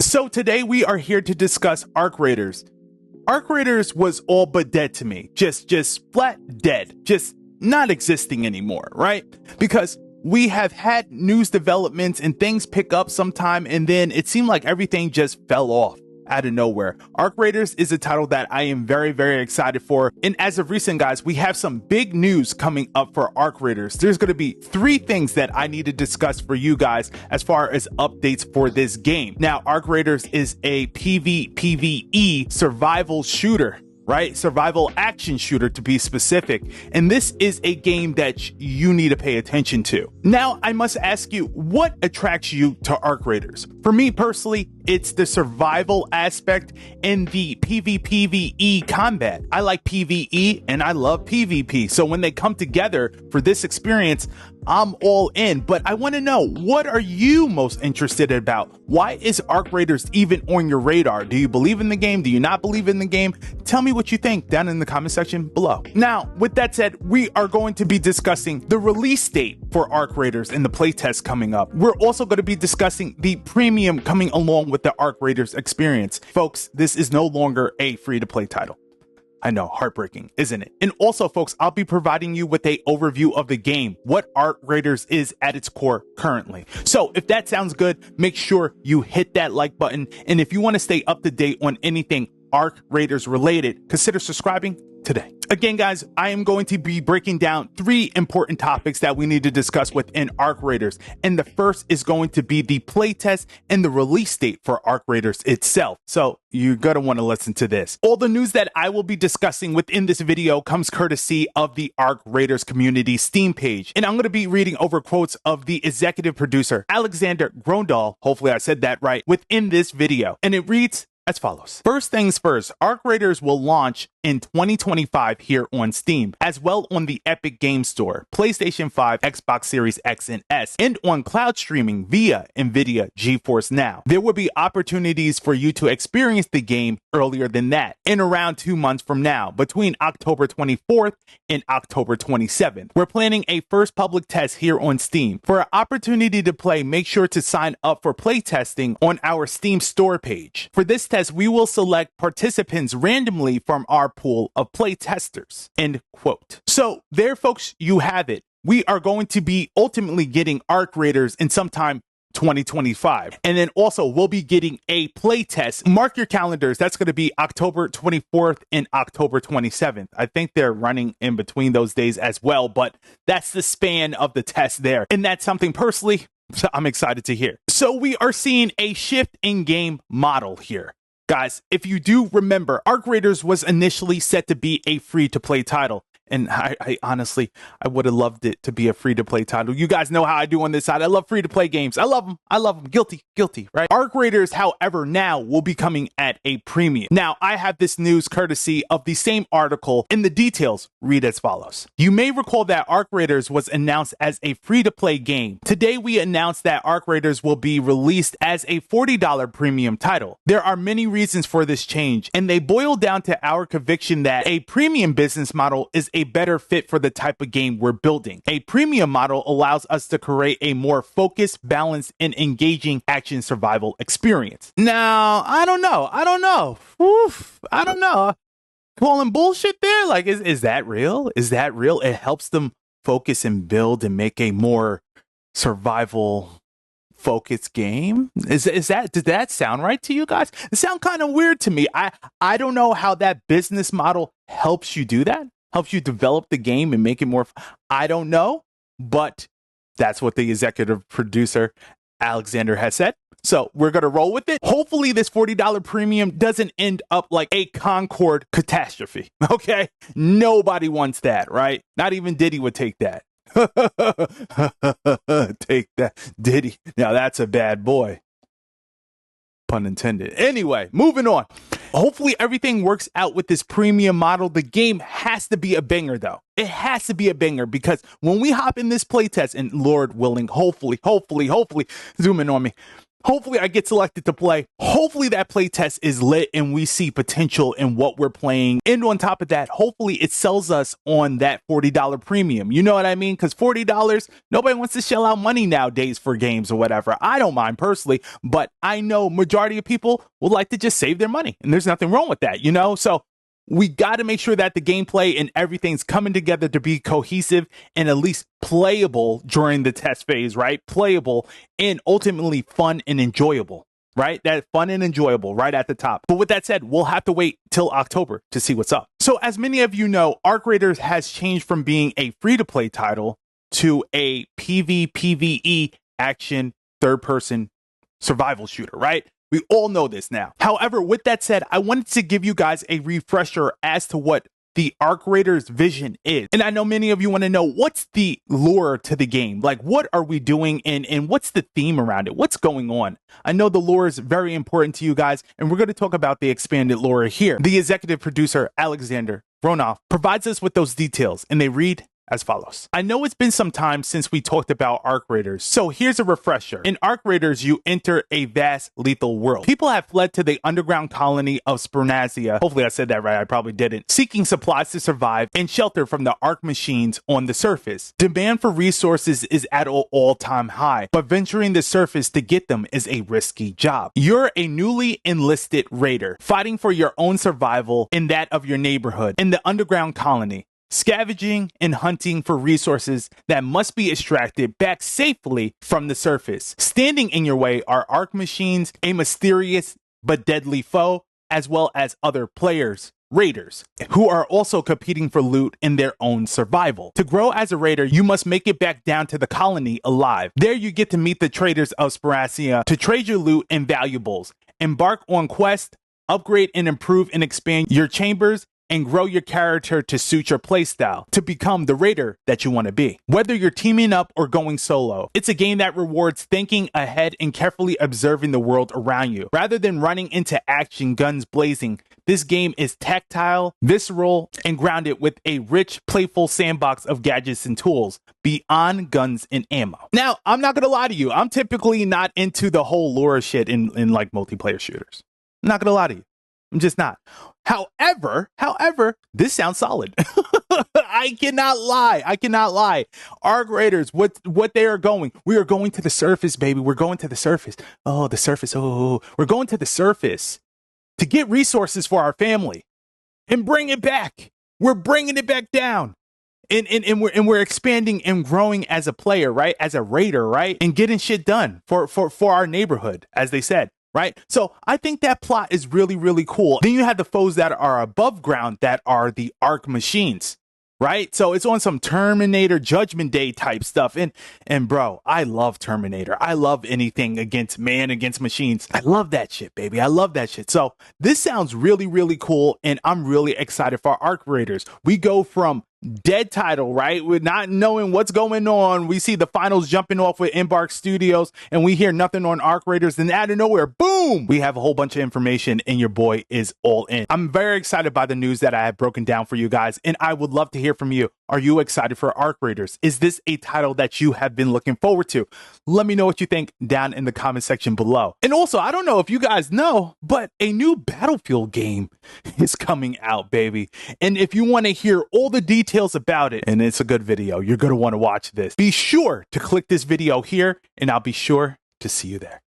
So today we are here to discuss Arc Raiders. Arc Raiders was all but dead to me. Just flat dead. Just not existing anymore, right? Because we have had news developments and things pick up sometime, and then it seemed like everything just fell off out of nowhere. Arc Raiders is a title that I am very, very excited for. And as of recent, guys, we have some big news coming up for Arc Raiders. There's going to be 3 things that I need to discuss for you guys as far as updates for this game. Now, Arc Raiders is a PvPvE survival shooter, right? Survival action shooter to be specific. And this is a game that you need to pay attention to. Now, I must ask you, what attracts you to Arc Raiders? For me personally, it's the survival aspect and the PvPvE combat. I like PvE and I love PvP. So when they come together for this experience, I'm all in. But I want to know, what are you most interested about? Why is Arc Raiders even on your radar? Do you believe in the game? Do you not believe in the game? Tell me what you think down in the comment section below. Now, with that said, we are going to be discussing the release date for Arc Raiders and the playtest coming up. We're also going to be discussing the premium coming along with the Arc Raiders experience. Folks, this is no longer a free-to-play title. I know, heartbreaking, isn't it? And also, folks, I'll be providing you with an overview of the game, what Arc Raiders is at its core currently. So if that sounds good, make sure you hit that like button. And if you want to stay up to date on anything Arc Raiders related, consider subscribing today. Again, guys, I am going to be breaking down 3 important topics that we need to discuss within Arc Raiders. And the first is going to be the playtest and the release date for Arc Raiders itself. So you're going to want to listen to this. All the news that I will be discussing within this video comes courtesy of the Arc Raiders community Steam page. And I'm going to be reading over quotes of the executive producer, Alexander Grondal, hopefully I said that right, within this video. And it reads as follows. First things first, Arc Raiders will launch in 2025 here on Steam, as well on the Epic Game Store, PlayStation 5, Xbox Series X and S, and on cloud streaming via NVIDIA GeForce Now. There will be opportunities for you to experience the game earlier than that, in around 2 months from now, between October 24th and October 27th. We're planning a first public test here on Steam. For an opportunity to play, make sure to sign up for playtesting on our Steam store page. For this test, we will select participants randomly from our pool of play testers. End quote. So there, folks, you have it. We are going to be ultimately getting Arc Raiders in sometime 2025. And then also we'll be getting a play test. Mark your calendars. That's going to be October 24th and October 27th. I think they're running in between those days as well, but that's the span of the test there. And that's something personally I'm excited to hear. So we are seeing a shift in game model here. Guys, if you do remember, Arc Raiders was initially set to be a free-to-play title. And I honestly, I would have loved it to be a free-to-play title. You guys know how I do on this side. I love free-to-play games. I love them. I love them. Guilty, right? Arc Raiders, however, now will be coming at a premium. Now, I have this news courtesy of the same article, and the details read as follows. You may recall that Arc Raiders was announced as a free-to-play game. Today, we announced that Arc Raiders will be released as a $40 premium title. There are many reasons for this change, and they boil down to our conviction that a premium business model is a better fit for the type of game we're building. A premium model allows us to create a more focused, balanced, and engaging action survival experience. Now, I don't know. Oof, I don't know. Calling bullshit there? Like, is that real? Is that real? It helps them focus and build and make a more survival focused game. Did that sound right to you guys? It sounds kind of weird to me. I don't know how that business model helps you do that. Helps you develop the game and make it more. I don't know, but that's what the executive producer Alexander has said. So we're going to roll with it. Hopefully this $40 premium doesn't end up like a Concord catastrophe. Okay. Nobody wants that, right? Not even Diddy would take that. Take that. Diddy. Now that's a bad boy. Pun intended. Anyway, moving on. Hopefully everything works out with this premium model. The game has to be a banger though. It has to be a banger because when we hop in this playtest, and Lord willing, hopefully, zoom in on me. Hopefully I get selected to play. Hopefully that playtest is lit and we see potential in what we're playing. And on top of that, hopefully it sells us on that $40 premium. You know what I mean? Because $40, nobody wants to shell out money nowadays for games or whatever. I don't mind personally, but I know majority of people would like to just save their money. And there's nothing wrong with that, you know? So we got to make sure that the gameplay and everything's coming together to be cohesive and at least playable during the test phase, right? Playable and ultimately fun and enjoyable, right? That fun and enjoyable right at the top. But with that said, we'll have to wait till October to see what's up. So as many of you know, Arc Raiders has changed from being a free-to-play title to a PvPvE action third-person survival shooter, right? We all know this now. However, with that said, I wanted to give you guys a refresher as to what the Arc Raiders vision is. And I know many of you want to know, what's the lure to the game? Like, what are we doing and what's the theme around it? What's going on? I know the lore is very important to you guys, and we're going to talk about the expanded lore here. The executive producer, Alexander Ronoff, provides us with those details, and they read as follows. I know it's been some time since we talked about Arc Raiders, so here's a refresher. In Arc Raiders, you enter a vast, lethal world. People have fled to the underground colony of Spernazia, hopefully I said that right, I probably didn't, seeking supplies to survive and shelter from the Arc machines on the surface. Demand for resources is at an all-time high, but venturing the surface to get them is a risky job. You're a newly enlisted raider, fighting for your own survival and that of your neighborhood in the underground colony, scavenging and hunting for resources that must be extracted back safely from the surface. Standing in your way are Arc machines, a mysterious but deadly foe, as well as other players, raiders, who are also competing for loot in their own survival. To grow as a raider, you must make it back down to the colony alive. There you get to meet the traders of Speracia to trade your loot and valuables, embark on quests, upgrade and improve and expand your chambers, and grow your character to suit your playstyle to become the raider that you want to be. Whether you're teaming up or going solo, it's a game that rewards thinking ahead and carefully observing the world around you. Rather than running into action guns blazing, this game is tactile, visceral, and grounded with a rich, playful sandbox of gadgets and tools beyond guns and ammo. Now, I'm not gonna lie to you, I'm typically not into the whole lore shit in like multiplayer shooters. I'm not gonna lie to you. I'm just not. However, this sounds solid. I cannot lie. Arc Raiders, what they are going. We are going to the surface, baby. We're going to the surface. Oh, the surface. Oh, we're going to the surface to get resources for our family and bring it back. We're bringing it back down. And we're expanding and growing as a player, right? As a raider, right? And getting shit done for our neighborhood, as they said. Right? So I think that plot is really, really cool. Then you have the foes that are above ground that are the Arc machines, right? So it's on some Terminator Judgment Day type stuff. And bro, I love Terminator. I love anything against man, against machines. I love that shit, baby. I love that shit. So this sounds really, really cool. And I'm really excited for Arc Raiders. We go from dead title, right? With not knowing what's going on. We see the finals jumping off with Embark Studios and we hear nothing on Arc Raiders. Then out of nowhere, boom, we have a whole bunch of information and your boy is all in. I'm very excited by the news that I have broken down for you guys, and I would love to hear from you. Are you excited for Arc Raiders? Is this a title that you have been looking forward to? Let me know what you think down in the comment section below. And also, I don't know if you guys know, but a new Battlefield game is coming out, baby. And if you want to hear all the details about it, and it's a good video, you're going to want to watch this. Be sure to click this video here, and I'll be sure to see you there.